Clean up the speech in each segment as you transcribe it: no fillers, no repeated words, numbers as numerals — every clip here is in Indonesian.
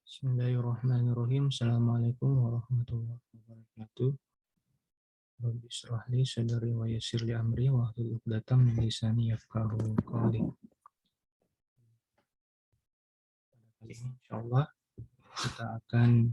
Bismillahirrahmanirrahim. Assalamualaikum warahmatullahi wabarakatuh. Rabbi shrah li sadri wa yassir li amri wahlul 'uqdatam min lisani yafqahu qawli. Kali ini insyaallah kita akan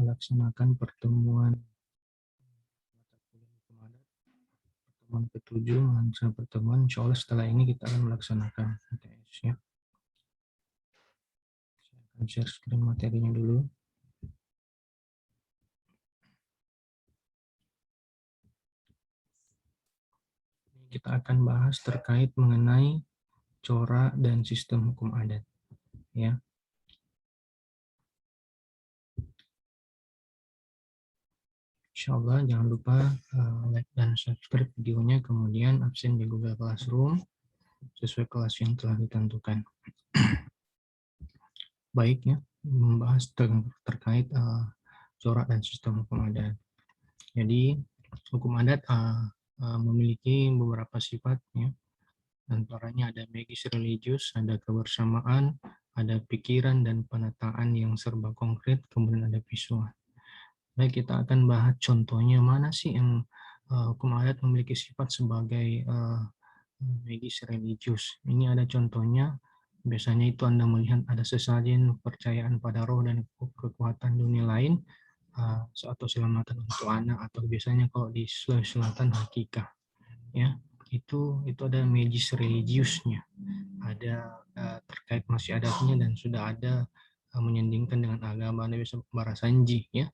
melaksanakan pertemuan pertemuan ke-7 pertemuan insyaallah setelah ini kita akan melaksanakan UTS ya. Saya akan share screen materinya dulu. Kita akan bahas terkait mengenai corak dan sistem hukum adat ya. Insyaallah jangan lupa like dan subscribe videonya, kemudian absen di Google Classroom sesuai kelas yang telah ditentukan. Baik ya, membahas terkait corak dan sistem hukum adat. Jadi hukum adat memiliki beberapa sifat ya. Antaranya ada magis religius, ada kebersamaan, ada pikiran dan penataan yang serba konkret, kemudian ada visual. Baik, kita akan bahas contohnya mana sih yang hukum adat memiliki sifat sebagai magis religius. Ini ada contohnya. Biasanya itu Anda melihat ada sesajen kepercayaan pada roh dan kekuatan dunia lain atau selamatan untuk anak, atau biasanya kalau di Sulawesi Selatan hakikah ya, itu ada magis religiusnya, ada terkait masih adatnya dan sudah ada menyandingkan dengan agama, ada bisa barasanji ya.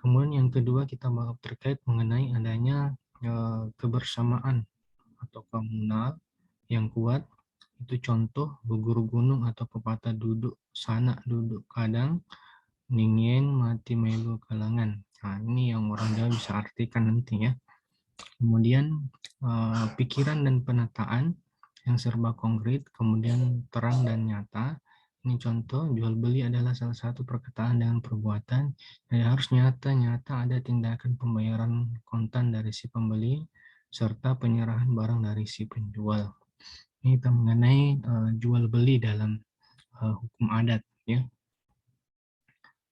Kemudian yang kedua kita bahas terkait mengenai adanya kebersamaan atau komunal yang kuat. Itu contoh gugur gunung atau pepatah duduk sana duduk kadang ningin mati melu kalangan. Nah, ini yang orang Jawa bisa artikan nanti ya. Kemudian pikiran dan penataan yang serba konkret, kemudian terang dan nyata. Ini contoh, jual beli adalah salah satu perkataan dengan perbuatan. Jadi harus nyata ada tindakan pembayaran kontan dari si pembeli serta penyerahan barang dari si penjual. Ini kita mengenai jual beli dalam hukum adat ya.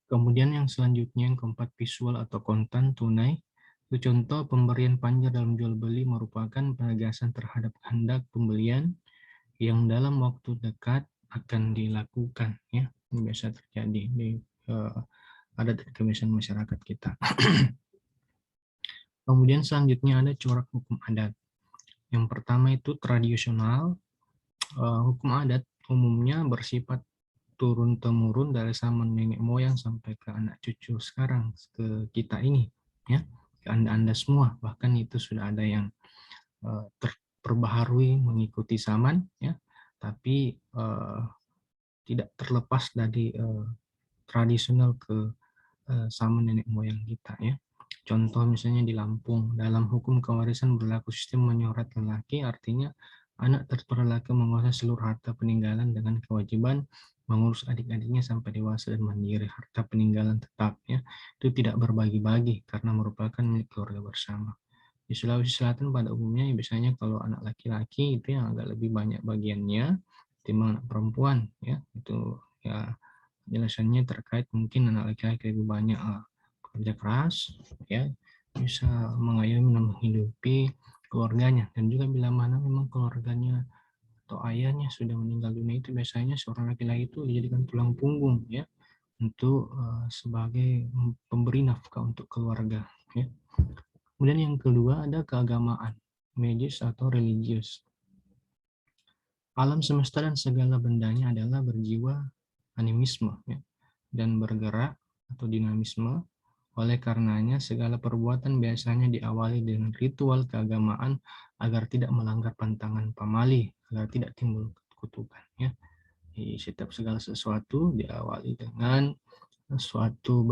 Kemudian yang selanjutnya yang keempat, visual atau kontan tunai. Itu contoh pemberian panjar dalam jual beli merupakan penegasan terhadap kehendak pembelian yang dalam waktu dekat akan dilakukan ya. Ini biasa terjadi di adat dan kebiasaan masyarakat kita. Kemudian selanjutnya ada corak hukum adat. Yang pertama itu tradisional. Hukum adat umumnya bersifat turun-temurun dari zaman nenek moyang sampai ke anak cucu sekarang, ke kita ini ya, ke anda semua. Bahkan itu sudah ada yang terperbaharui mengikuti zaman ya, tapi tidak terlepas dari tradisional ke zaman nenek moyang kita ya. Contoh misalnya di Lampung, dalam hukum kewarisan berlaku sistem menyorat lelaki, artinya anak tertua lelaki menguasai seluruh harta peninggalan dengan kewajiban mengurus adik-adiknya sampai dewasa dan mandiri. Harta peninggalan tetap ya, itu tidak berbagi-bagi karena merupakan milik keluarga bersama. Di Sulawesi Selatan pada umumnya biasanya kalau anak laki-laki itu yang agak lebih banyak bagiannya ketimbang anak perempuan ya. Itu ya penjelasannya terkait mungkin anak laki-laki lebih banyak kerja keras ya, bisa mengayomi dan menghidupi keluarganya, dan juga bila mana memang keluarganya atau ayahnya sudah meninggal dunia, itu biasanya seorang laki-laki itu dijadikan tulang punggung ya, untuk sebagai pemberi nafkah untuk keluarga ya. Kemudian yang kedua ada keagamaan, magis atau religius. Alam semesta dan segala bendanya adalah berjiwa animisme ya, dan bergerak atau dinamisme. Oleh karenanya, segala perbuatan biasanya diawali dengan ritual keagamaan agar tidak melanggar pantangan pamali, agar tidak timbul kutukan. Ya. Di setiap segala sesuatu diawali dengan suatu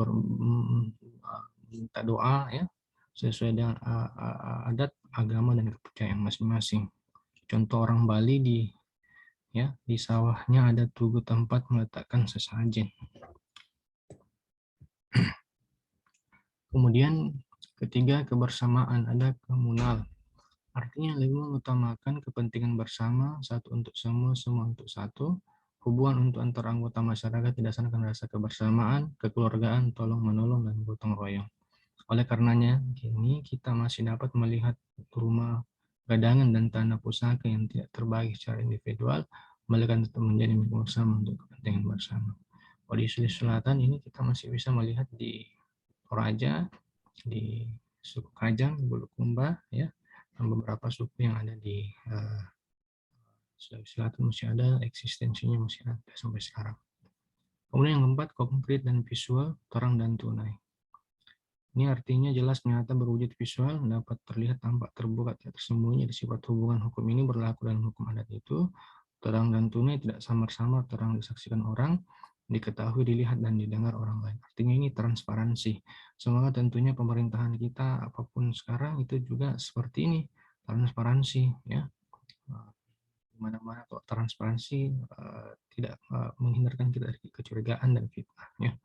minta doa, ya, sesuai dengan adat, agama, dan kepercayaan masing-masing. Contoh orang Bali di sawahnya ada tugu tempat meletakkan sesajen. Kemudian ketiga, kebersamaan, ada komunal. Artinya lebih mengutamakan kepentingan bersama, satu untuk semua, semua untuk satu. Hubungan untuk antar anggota masyarakat didasarkan rasa kebersamaan, kekeluargaan, tolong-menolong, dan gotong royong. Oleh karenanya, kini kita masih dapat melihat rumah gadangan dan tanah pusaka yang tidak terbagi secara individual, melainkan tetap menjadi milik bersama untuk kepentingan bersama. Di Sulawesi Selatan ini kita masih bisa melihat di Toraja, di suku Kajang, Bulukumba, ya, dan beberapa suku yang ada di Sulawesi Selatan masih ada, eksistensinya masih ada sampai sekarang. Kemudian yang keempat, konkret dan visual, terang dan tunai. Ini artinya jelas, nyata, berwujud visual, dapat terlihat, tampak, terbuka, tidak tersembunyi. Di sifat hubungan hukum ini berlaku dalam hukum adat itu, terang dan tunai, tidak samar-samar, terang disaksikan orang, diketahui, dilihat, dan didengar orang lain. Artinya ini transparansi. Semoga tentunya pemerintahan kita, apapun sekarang, itu juga seperti ini, transparansi. Ya, di mana-mana kok transparansi tidak menghindarkan kita dari kecurigaan dan fitnah. Ya.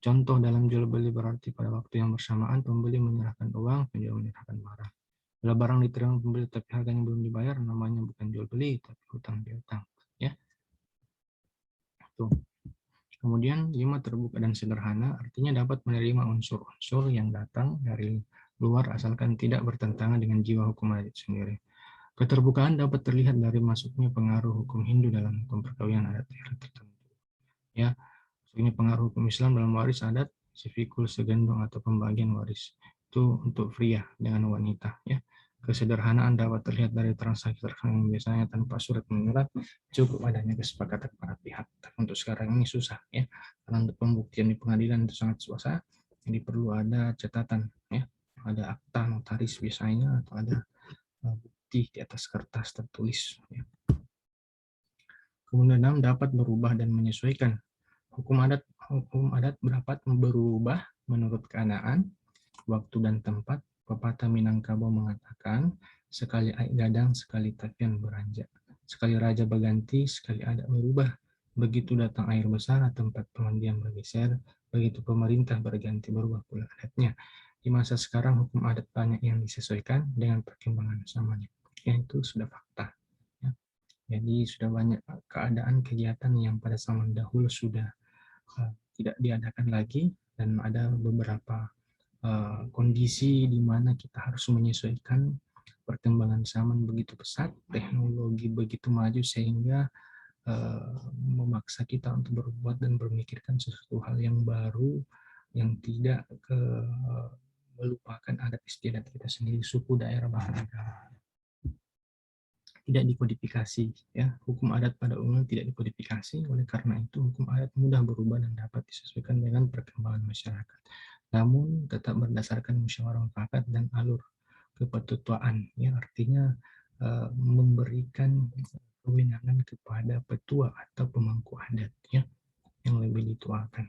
Contoh dalam jual beli berarti pada waktu yang bersamaan pembeli menyerahkan uang, penjual menyerahkan barang. Bila barang diterima pembeli tapi harganya belum dibayar, namanya bukan jual beli tapi hutang piutang. Ya. Tuh. Kemudian 5, terbuka dan sederhana, artinya dapat menerima unsur-unsur yang datang dari luar asalkan tidak bertentangan dengan jiwa hukum adat sendiri. Keterbukaan dapat terlihat dari masuknya pengaruh hukum Hindu dalam hukum perkawinan adat tertentu. Ya, ini pengaruh hukum Islam dalam waris adat, sifikul segendong atau pembagian waris. Itu untuk pria dengan wanita. Ya. Kesederhanaan dapat terlihat dari transaksi yang biasanya tanpa surat menyurat, cukup adanya kesepakatan para pihak. Untuk sekarang ini susah, ya, karena untuk pembuktian di pengadilan itu sangat susah. Jadi perlu ada catatan, ya, ada akta notaris biasanya, atau ada bukti di atas kertas tertulis. Ya. Kemudian 6, dapat berubah dan menyesuaikan. Hukum adat dapat berubah menurut keadaan, waktu dan tempat. Pepatah Minangkabau mengatakan, sekali air gadang, sekali tapian beranjak. Sekali raja berganti, sekali adat berubah. Begitu datang air besar, tempat pengundian bergeser. Begitu pemerintah berganti, berubah pula adatnya. Di masa sekarang hukum adat banyak yang disesuaikan dengan perkembangan zamannya. Ya, itu sudah fakta. Ya. Jadi sudah banyak keadaan kegiatan yang pada zaman dahulu sudah tidak diadakan lagi, dan ada beberapa kondisi di mana kita harus menyesuaikan. Perkembangan zaman begitu pesat, teknologi begitu maju sehingga memaksa kita untuk berbuat dan memikirkan sesuatu hal yang baru yang tidak melupakan adat istiadat kita sendiri, suku, daerah, bahkan agama. Tidak dikodifikasi, ya, hukum adat pada umumnya tidak dikodifikasi. Oleh karena itu hukum adat mudah berubah dan dapat disesuaikan dengan perkembangan masyarakat, namun tetap berdasarkan musyawarah mufakat dan alur kepetuaan, ya, artinya memberikan kewenangan kepada petua atau pemangku adat, ya, yang lebih dituakan.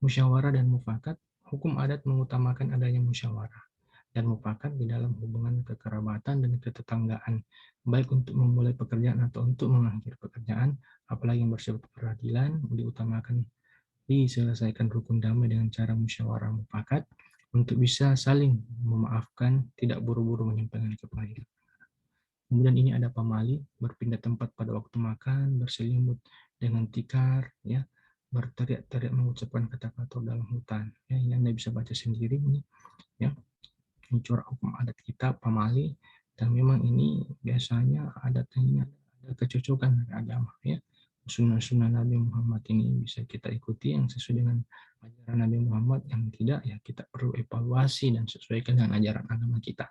Musyawarah dan mufakat, hukum adat mengutamakan adanya musyawarah dan mufakat di dalam hubungan kekerabatan dan ketetanggaan, baik untuk memulai pekerjaan atau untuk mengakhiri pekerjaan, apalagi yang bersifat peradilan, diutamakan diselesaikan rukun damai dengan cara musyawarah mufakat untuk bisa saling memaafkan, tidak buru-buru menyampaikan kepahitan. Kemudian ini ada pamali, berpindah tempat pada waktu makan, berselimut dengan tikar, ya, berteriak-teriak mengucapkan kata-kata dalam hutan. Ya, ini Anda bisa baca sendiri ini, ya. Ini corak hukum adat kita, pamali, dan memang ini biasanya adatnya ada kecocokan dari agama, ya. Sunnah-sunnah Nabi Muhammad ini bisa kita ikuti yang sesuai dengan ajaran Nabi Muhammad, yang tidak ya kita perlu evaluasi dan sesuaikan dengan ajaran agama kita.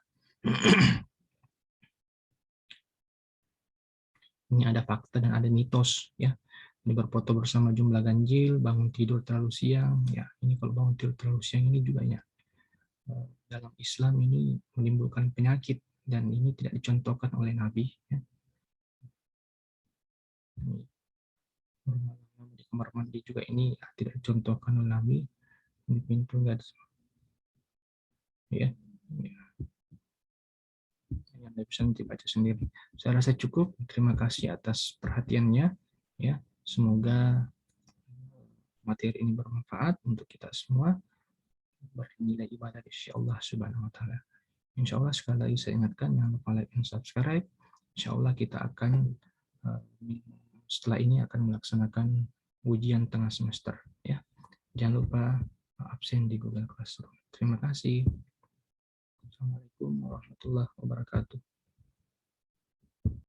Ini ada fakta dan ada mitos, ya. Ini berfoto bersama jumlah ganjil, bangun tidur terlalu siang, ya. Ini kalau bangun tidur terlalu siang ini juga, ya, dalam Islam ini menimbulkan penyakit dan ini tidak dicontohkan oleh Nabi, ya. Di kamar mandi juga ini tidak dicontohkan oleh Nabi. Ini pintu enggak ada, ya. Anda bisa nanti baca sendiri. Saya rasa cukup. Terima kasih atas perhatiannya, ya. Semoga materi ini bermanfaat untuk kita semua, bernilai ibadah insya Allah Subhanahu wa Ta'ala. Insya Allah sekali lagi saya ingatkan, jangan lupa like dan subscribe. Insya Allah kita akan setelah ini akan melaksanakan ujian tengah semester ya. Jangan lupa absen di Google Classroom. Terima kasih. Assalamualaikum warahmatullahi wabarakatuh.